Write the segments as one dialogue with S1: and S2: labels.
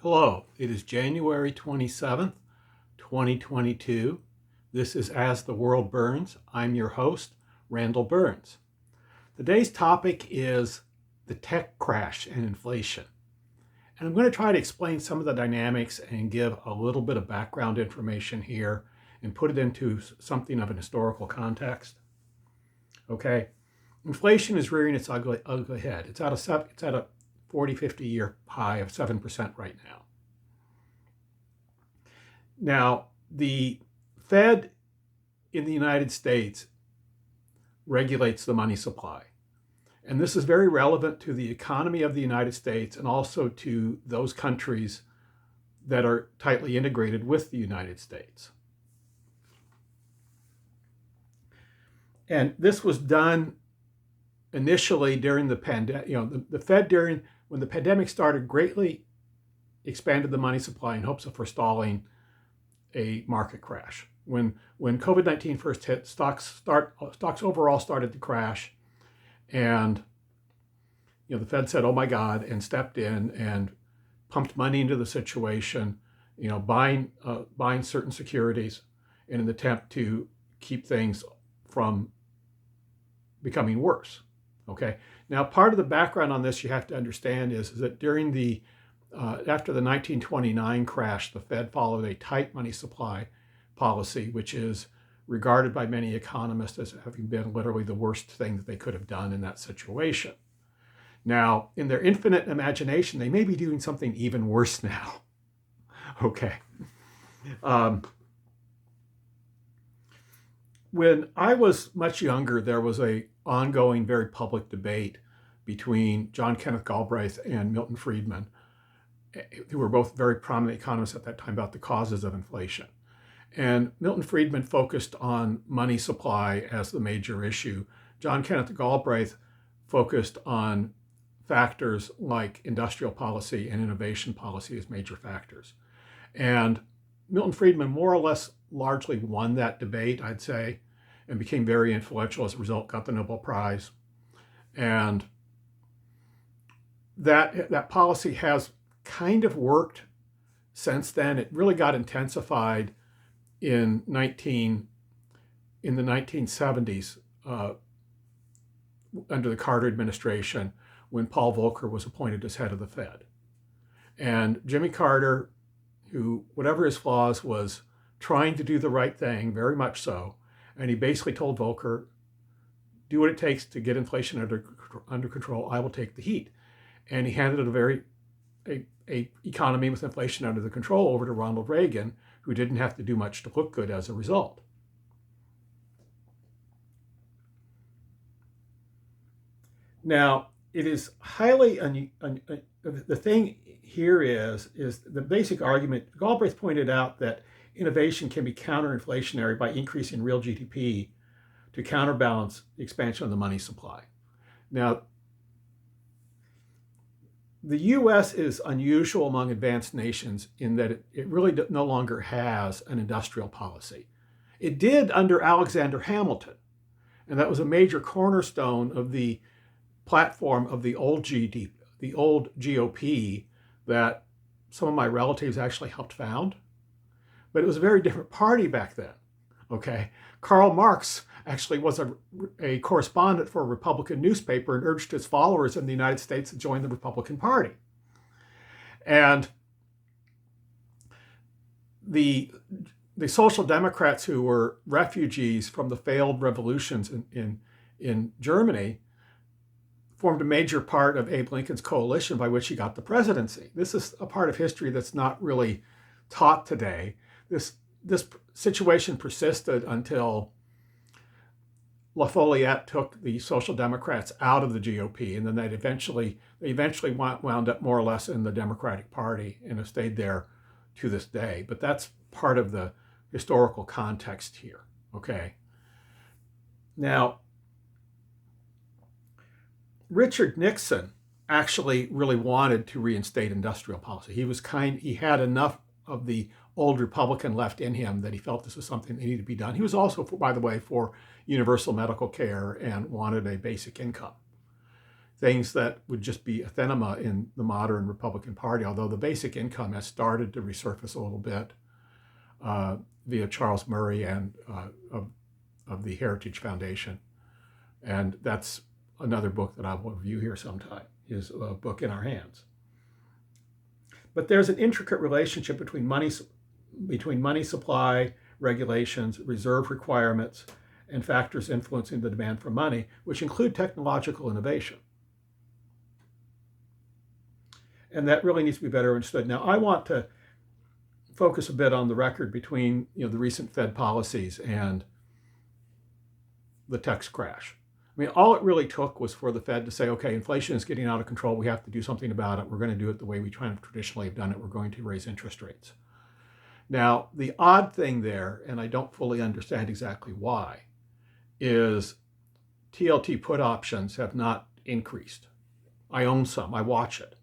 S1: Hello, it is January 27th, 2022. This is As the World Burns. I'm your host, Randall Burns. Today's topic is the tech crash and inflation. And I'm going to try to explain some of the dynamics and give a little bit of background information here and put it into something of an historical context. Okay, inflation is rearing its ugly head. It's at a 40, 50 year high of 7% right now. Now, the Fed in the United States regulates the money supply. And this is very relevant to the economy of the United States and also to those countries that are tightly integrated with the United States. And this was done initially during the pandemic. The Fed when the pandemic started greatly expanded the money supply in hopes of forestalling a market crash. When COVID-19 first hit, stocks overall started to crash, and the Fed said, "Oh my God," and stepped in and pumped money into the situation, buying certain securities in an attempt to keep things from becoming worse. Okay. Now, part of the background on this you have to understand is that during after the 1929 crash, the Fed followed a tight money supply policy, which is regarded by many economists as having been literally the worst thing that they could have done in that situation. Now, in their infinite imagination, they may be doing something even worse now. Okay. When I was much younger, there was a ongoing, very public debate between Kenneth Galbraith and Milton Friedman, who were both very prominent economists at that time, about the causes of inflation. And Milton Friedman focused on money supply as the major issue. Kenneth Galbraith focused on factors like industrial policy and innovation policy as major factors. And Milton Friedman more or less largely won that debate, I'd say, and became very influential as a result, got the Nobel Prize. And that policy has kind of worked since then. It really got intensified in the 1970s under the Carter administration, when Paul Volcker was appointed as head of the Fed. And Jimmy Carter, who, whatever his flaws, was trying to do the right thing, very much so. And he basically told Volcker, do what it takes to get inflation under control. I will take the heat. And he handed a economy with inflation under the control over to Ronald Reagan, who didn't have to do much to look good as a result. Now, it is highly, the thing here is the basic argument. Galbraith pointed out that innovation can be counterinflationary by increasing real GDP to counterbalance the expansion of the money supply. Now, the U.S. is unusual among advanced nations in that it really no longer has an industrial policy. It did under Alexander Hamilton, and that was a major cornerstone of the platform of the old GOP that some of my relatives actually helped found. But it was a very different party back then. Okay, Karl Marx actually was a correspondent for a Republican newspaper and urged his followers in the United States to join the Republican Party. And the Social Democrats, who were refugees from the failed revolutions in Germany, formed a major part of Abe Lincoln's coalition by which he got the presidency. This is a part of history that's not really taught today. This situation persisted until La Follette took the Social Democrats out of the GOP, and then they eventually wound up more or less in the Democratic Party and have stayed there to this day. But that's part of the historical context here. Okay. Now, Richard Nixon actually really wanted to reinstate industrial policy. He had enough of the old Republican left in him that he felt this was something that needed to be done. He was also, by the way, for universal medical care and wanted a basic income. things that would just be anathema in the modern Republican Party, although the basic income has started to resurface a little bit via Charles Murray and of the Heritage Foundation. And that's another book that I will review here sometime, his book In Our Hands. But there's an intricate relationship between money supply, regulations, reserve requirements, and factors influencing the demand for money, which include technological innovation. And that really needs to be better understood. Now, I want to focus a bit on the record between the recent Fed policies and the tech crash. I mean, all it really took was for the Fed to say, okay, inflation is getting out of control. We have to do something about it. We're going to do it the way we traditionally have done it. We're going to raise interest rates. Now, the odd thing there, and I don't fully understand exactly why, is TLT put options have not increased. I own some. I watch it.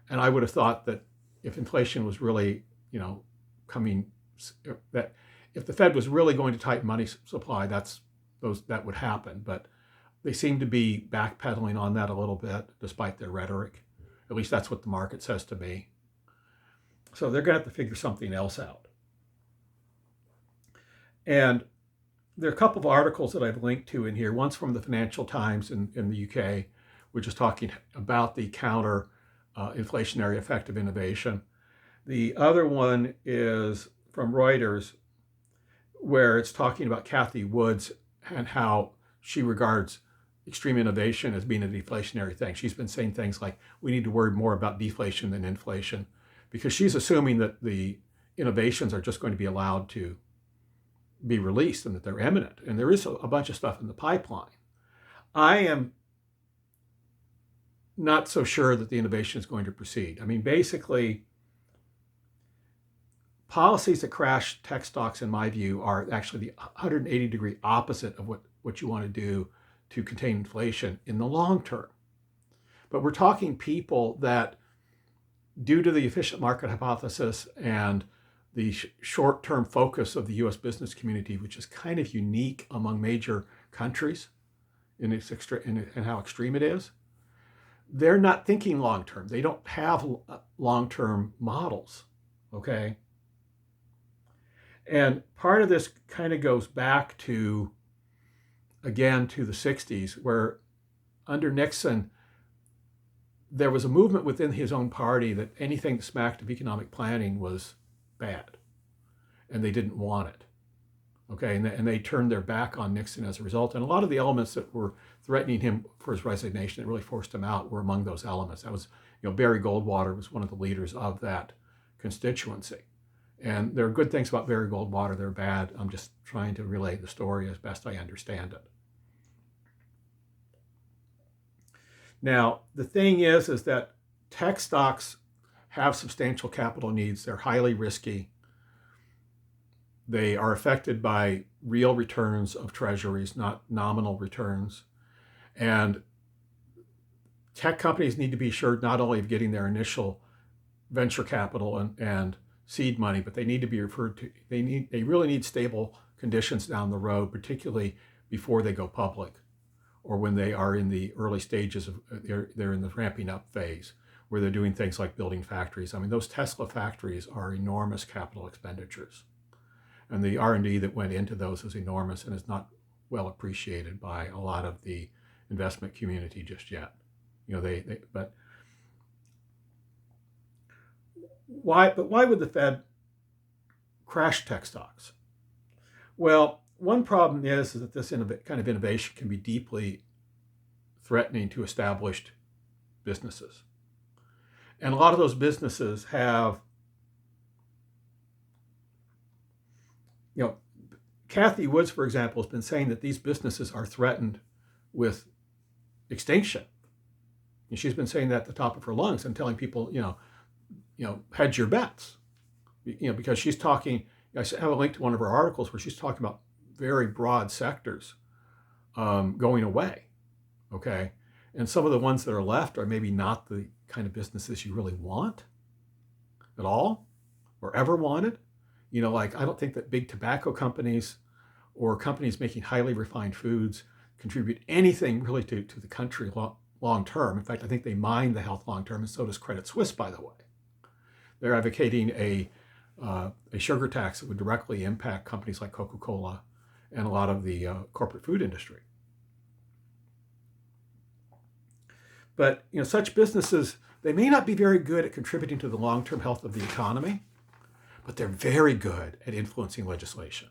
S1: And I would have thought that if inflation was really, that if the Fed was really going to tighten money supply, that would happen. But they seem to be backpedaling on that a little bit, despite their rhetoric. At least that's what the market says to me. So they're going to have to figure something else out. And there are a couple of articles that I've linked to in here. One's from the Financial Times in the UK, which is talking about the inflationary effect of innovation. The other one is from Reuters, where it's talking about Cathie Wood's and how she regards extreme innovation as being a deflationary thing. She's been saying things like, we need to worry more about deflation than inflation, because she's assuming that the innovations are just going to be allowed to be released and that they're imminent. And there is a bunch of stuff in the pipeline. I am not so sure that the innovation is going to proceed. I mean, basically, policies that crash tech stocks, in my view, are actually the 180-degree opposite of what you want to do to contain inflation in the long term. But we're talking people that, due to the efficient market hypothesis and the short-term focus of the U.S. business community, which is kind of unique among major countries in how extreme it is, they're not thinking long-term. They don't have long-term models, okay? And part of this kind of goes back to the 60s, where under Nixon, there was a movement within his own party that anything that smacked of economic planning was bad, and they didn't want it. Okay, and they turned their back on Nixon as a result. And a lot of the elements that were threatening him for his resignation that really forced him out were among those elements. That was, Barry Goldwater was one of the leaders of that constituency. And there are good things about Barry Goldwater. They're bad. I'm just trying to relay the story as best I understand it. Now, the thing is that tech stocks have substantial capital needs. They're highly risky. They are affected by real returns of treasuries, not nominal returns. And tech companies need to be assured not only of getting their initial venture capital and seed money, but they need to be referred to, they really need stable conditions down the road, particularly before they go public or when they are in the early stages of, they're in the ramping up phase where they're doing things like building factories. I mean, those Tesla factories are enormous capital expenditures. And the R&D that went into those is enormous and is not well appreciated by a lot of the investment community just yet. But why would the Fed crash tech stocks? Well, one problem is that this kind of innovation can be deeply threatening to established businesses. And a lot of those businesses have, Cathie Wood, for example, has been saying that these businesses are threatened with extinction. And she's been saying that at the top of her lungs and telling people, hedge your bets. Because she's talking, I have a link to one of her articles where she's talking about very broad sectors going away, okay? And some of the ones that are left are maybe not the kind of businesses you really want at all or ever wanted. I don't think that big tobacco companies or companies making highly refined foods contribute anything really to the country long term. In fact, I think they mine the health long term, and so does Credit Suisse, by the way. They're advocating a sugar tax that would directly impact companies like Coca-Cola and a lot of the corporate food industry. But such businesses, they may not be very good at contributing to the long-term health of the economy, but they're very good at influencing legislation.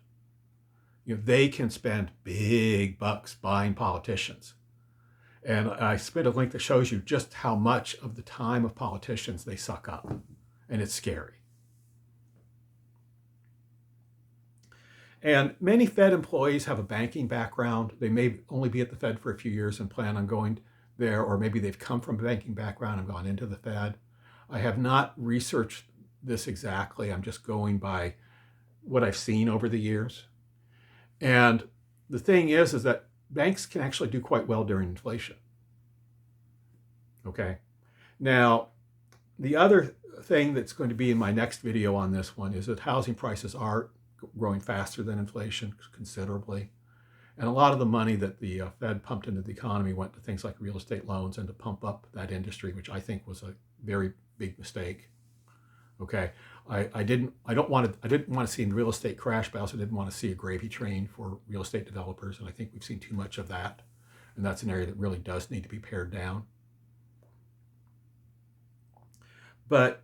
S1: They can spend big bucks buying politicians. And I spent a link that shows you just how much of the time of politicians they suck up. And it's scary. And many Fed employees have a banking background. They may only be at the Fed for a few years and plan on going there, or maybe they've come from a banking background and gone into the Fed. I have not researched this exactly. I'm just going by what I've seen over the years. And the thing is that banks can actually do quite well during inflation. Okay. Now, the other thing that's going to be in my next video on this one is that housing prices are growing faster than inflation considerably. And a lot of the money that the Fed pumped into the economy went to things like real estate loans and to pump up that industry, which I think was a very big mistake. Okay, I didn't want to see a real estate crash, but I also didn't want to see a gravy train for real estate developers, and I think we've seen too much of that, and that's an area that really does need to be pared down. But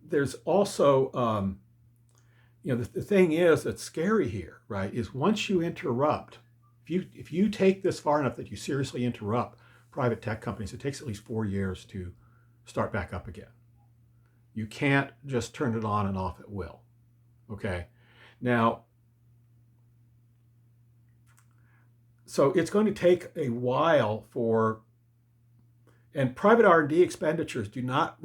S1: there's also, the thing is that's scary here, right? Is once you interrupt, if you take this far enough that you seriously interrupt private tech companies, it takes at least 4 years to start back up again. You can't just turn it on and off at will, okay? Now, so it's going to take a while and private R&D expenditures do not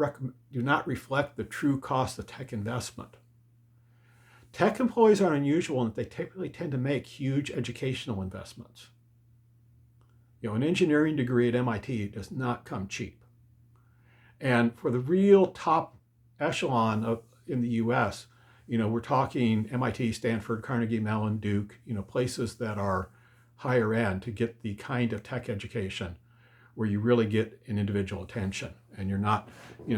S1: reflect the true cost of tech investment. Tech employees are unusual in that they typically tend to make huge educational investments. An engineering degree at MIT does not come cheap. And for the real top echelon in the US, we're talking MIT, Stanford, Carnegie Mellon, Duke, places that are higher end to get the kind of tech education where you really get an individual attention and you're not,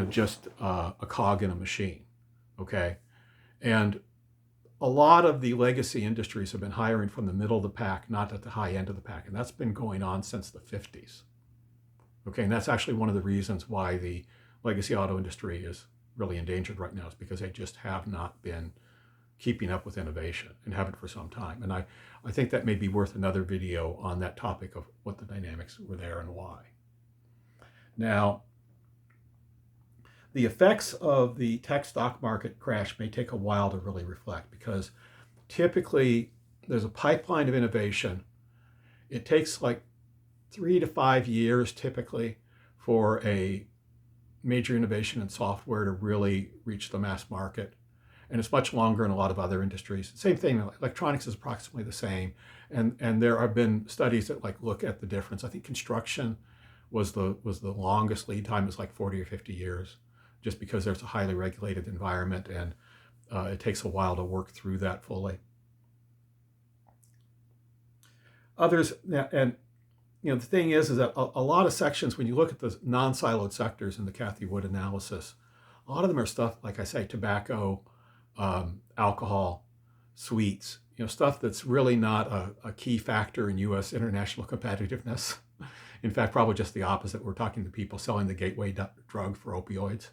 S1: just a cog in a machine, okay? And a lot of the legacy industries have been hiring from the middle of the pack, not at the high end of the pack, and that's been going on since the 50s, okay? And that's actually one of the reasons why the legacy auto industry is really endangered right now, is because they just have not been keeping up with innovation and haven't for some time. And I think that may be worth another video on that topic of what the dynamics were there and why. Now, the effects of the tech stock market crash may take a while to really reflect, because typically there's a pipeline of innovation. It takes like 3 to 5 years typically for a major innovation in software to really reach the mass market. And it's much longer in a lot of other industries. Same thing, electronics is approximately the same. And there have been studies that look at the difference. I think construction was the longest lead time. It's like 40 or 50 years, just because there's a highly regulated environment and it takes a while to work through that fully. Others, and the thing is that a lot of sections, when you look at the non-siloed sectors in the Cathie Wood analysis, a lot of them are stuff, like I say, tobacco, alcohol, sweets, stuff that's really not a key factor in U.S. international competitiveness. In fact, probably just the opposite. We're talking to people selling the gateway drug for opioids.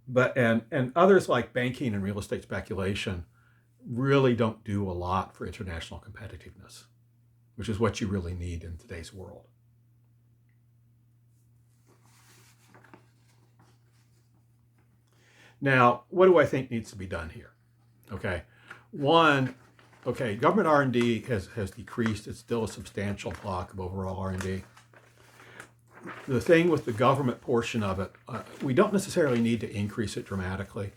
S1: But and others like banking and real estate speculation really don't do a lot for international competitiveness, which is what you really need in today's world. Now, what do I think needs to be done here? Okay, government R&D has decreased. It's still a substantial block of overall R&D. The thing with the government portion of it, we don't necessarily need to increase it dramatically,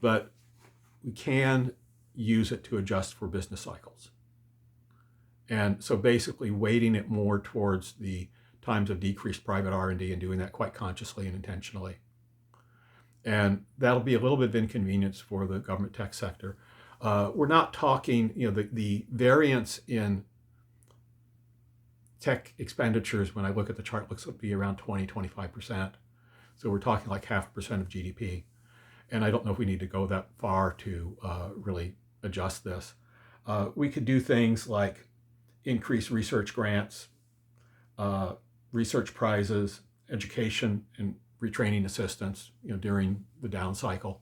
S1: but we can use it to adjust for business cycles. And so basically weighting it more towards the times of decreased private R&D and doing that quite consciously and intentionally. And that'll be a little bit of inconvenience for the government tech sector. We're not talking, the variance in tech expenditures, when I look at the chart, looks to be around 20-25%. So we're talking like 0.5% of GDP. And I don't know if we need to go that far to really adjust this. We could do things like increase research grants, research prizes, education and retraining assistance, during the down cycle.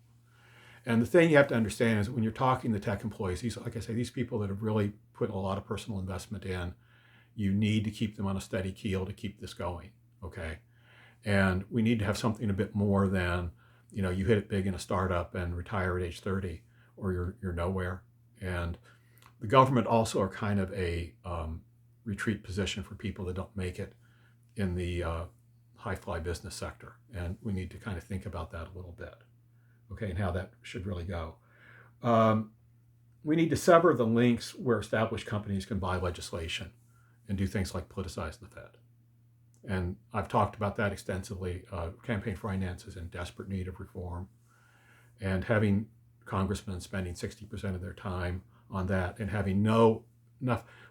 S1: And the thing you have to understand is when you're talking to tech employees, these, like I say, these people that have really put a lot of personal investment in, you need to keep them on a steady keel to keep this going, okay? And we need to have something a bit more than, you hit it big in a startup and retire at age 30, or you're nowhere. And the government also are kind of a retreat position for people that don't make it in the high-fly business sector. And we need to kind of think about that a little bit, okay, and how that should really go. We need to sever the links where established companies can buy legislation and do things like politicize the Fed. And I've talked about that extensively. Campaign finance is in desperate need of reform. And having congressmen spending 60% of their time on that and having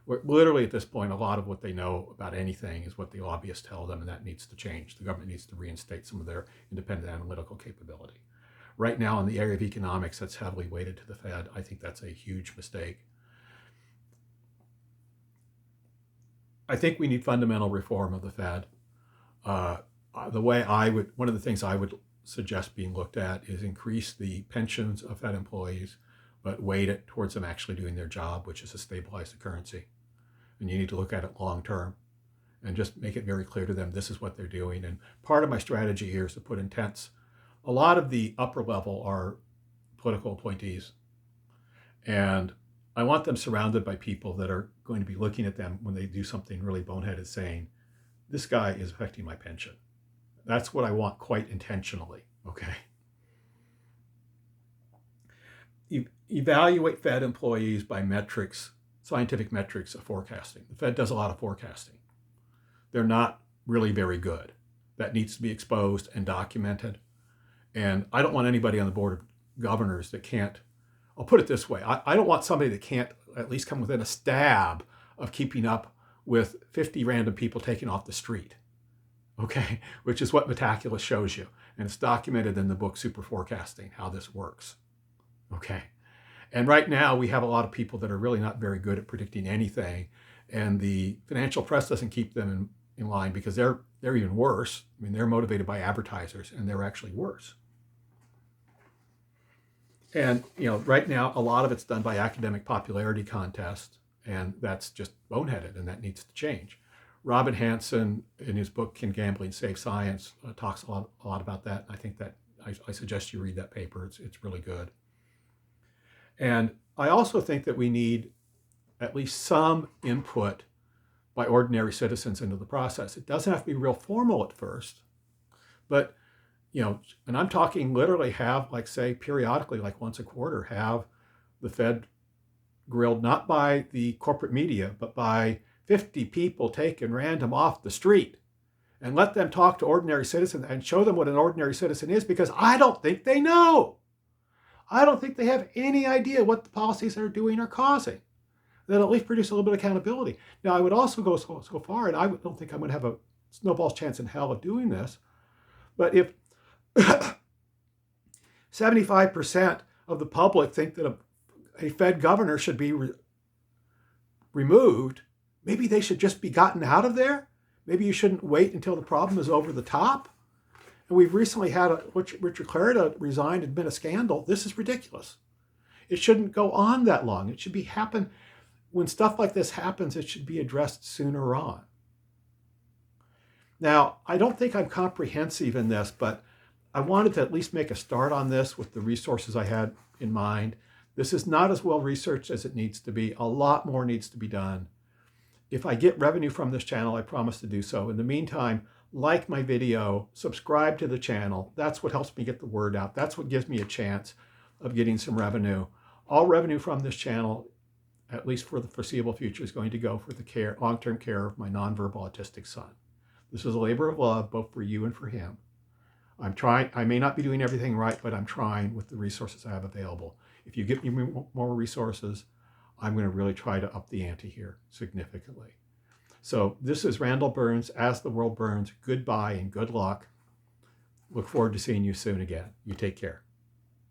S1: literally at this point, a lot of what they know about anything is what the lobbyists tell them, and that needs to change. The government needs to reinstate some of their independent analytical capability. Right now, in the area of economics, that's heavily weighted to the Fed. I think that's a huge mistake. I think we need fundamental reform of the Fed. One of the things I would suggest being looked at is increase the pensions of Fed employees, but weight it towards them actually doing their job, which is to stabilize the currency. And you need to look at it long term and just make it very clear to them this is what they're doing. And part of my strategy here is to put intense. A lot of the upper level are political appointees, and I want them surrounded by people that are going to be looking at them when they do something really boneheaded, saying, this guy is affecting my pension. That's what I want quite intentionally, okay? Evaluate Fed employees by metrics, scientific metrics of forecasting. The Fed does a lot of forecasting. They're not really very good. That needs to be exposed and documented. And I don't want anybody on the board of governors that can't, I'll put it this way, I don't want somebody that can't at least come within a stab of keeping up with 50 random people taken off the street, okay? Which is what Metaculus shows you. And it's documented in the book Super Forecasting, how this works, okay? And right now we have a lot of people that are really not very good at predicting anything. And the financial press doesn't keep them in line because they're even worse. I mean, they're motivated by advertisers and they're actually worse. And, right now, a lot of it's done by academic popularity contests, and that's just boneheaded, and that needs to change. Robin Hanson, in his book, Can Gambling Save Science, talks a lot about that. I think that I suggest you read that paper. It's really good. And I also think that we need at least some input by ordinary citizens into the process. It doesn't have to be real formal at first, but and I'm talking literally have, like, say, periodically, like once a quarter, have the Fed grilled not by the corporate media, but by 50 people taken random off the street, and let them talk to ordinary citizens and show them what an ordinary citizen is, because I don't think they know. I don't think they have any idea what the policies they're doing are causing. Then at least produce a little bit of accountability. Now, I would also go so far, and I don't think I'm going to have a snowball's chance in hell of doing this, but if 75% of the public think that a Fed governor should be removed, maybe they should just be gotten out of there. Maybe you shouldn't wait until the problem is over the top. And we've recently had Richard Clarida resigned and been a scandal. This is ridiculous. It shouldn't go on that long. It should happen when stuff like this happens. It should be addressed sooner on. Now, I don't think I'm comprehensive in this, but I wanted to at least make a start on this with the resources I had in mind. This is not as well researched as it needs to be. A lot more needs to be done. If I get revenue from this channel, I promise to do so. In the meantime, like my video, subscribe to the channel. That's what helps me get the word out. That's what gives me a chance of getting some revenue. All revenue from this channel, at least for the foreseeable future, is going to go for the long-term care of my nonverbal autistic son. This is a labor of love, both for you and for him. I'm trying. I may not be doing everything right, but I'm trying with the resources I have available. If you give me more resources, I'm going to really try to up the ante here significantly. So this is Randall Burns, As the World Burns. Goodbye and good luck. Look forward to seeing you soon again. You take care.